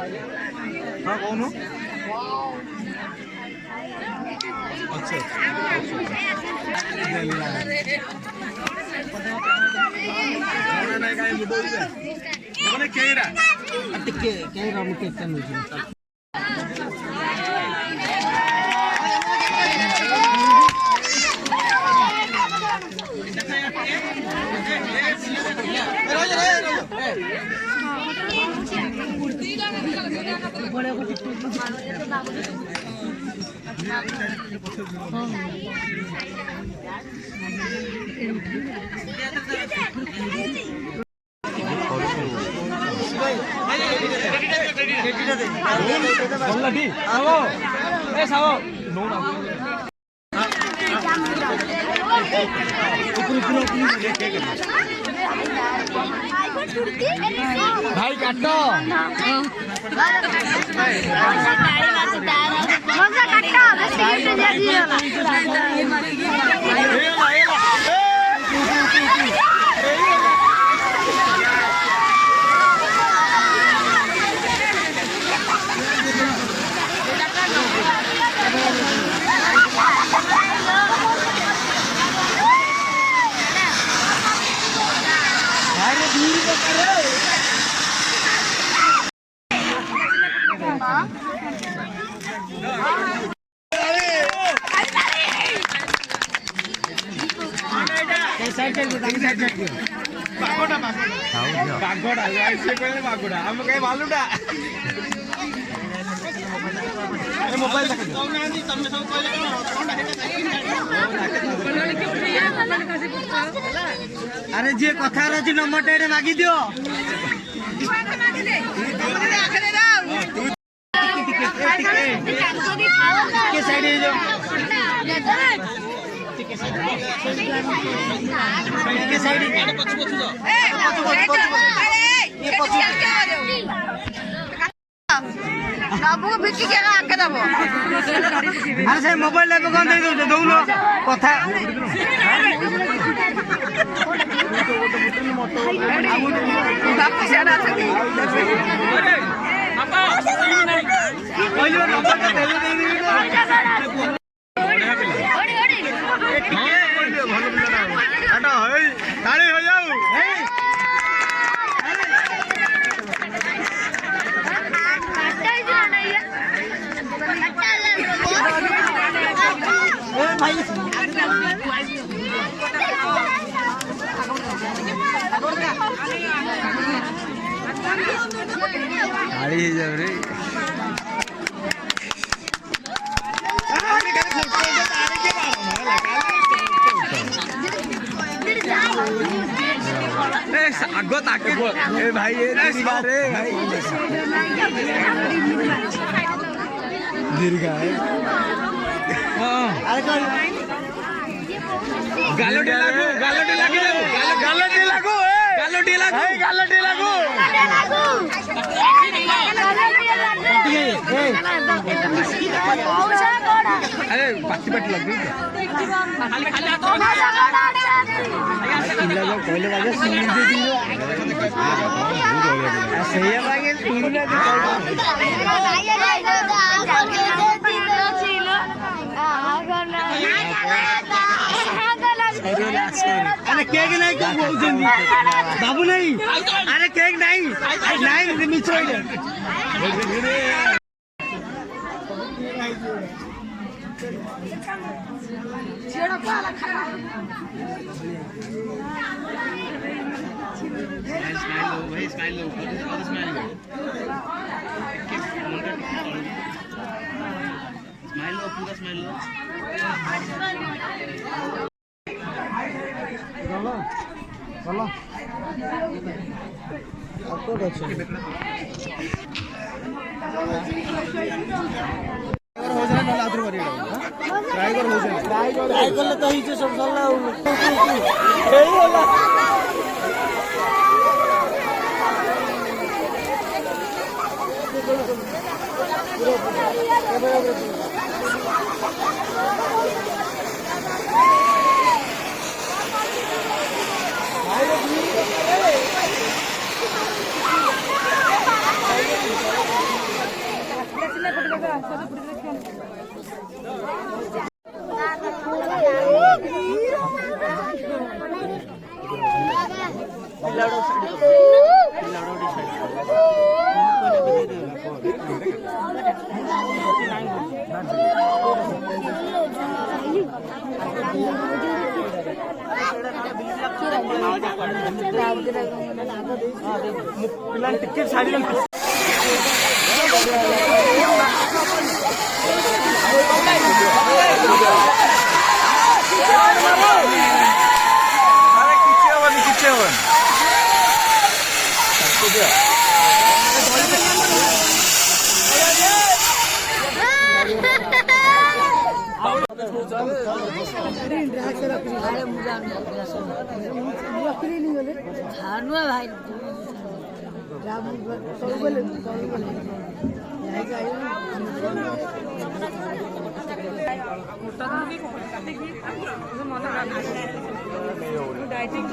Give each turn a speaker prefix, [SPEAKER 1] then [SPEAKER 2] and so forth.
[SPEAKER 1] हाँ कौन हो? अच्छा भाई काटो अरे जी कथार अच्छी नंबर टे मागी दियो मोबाइल दौन कथा आगो ताके ए भाई दीर्घ है गालोटी लागू गालोटी लागू गालोटी लागू गालोटी लागू गालोटी लागू अरे पाटी पाटी लग गई पहले बाजे सुन दे दियो सही बागे सुन ले अरे केक नहीं क्यों बोलते बाबू नहीं अरे केक नहीं नहीं मिस हो गया स्माइल लो पूरा स्माइल लो चलो आपको अच्छा हो जाए ना आदर करिए ड्राइवर हो जाए ड्राइवर तो ही से सब चलना यही होला भाई ପିଲା ଟିକେ ଛାଡ଼ିଲେଣି। କିଛି ହବନି।
[SPEAKER 2] डाइटिंग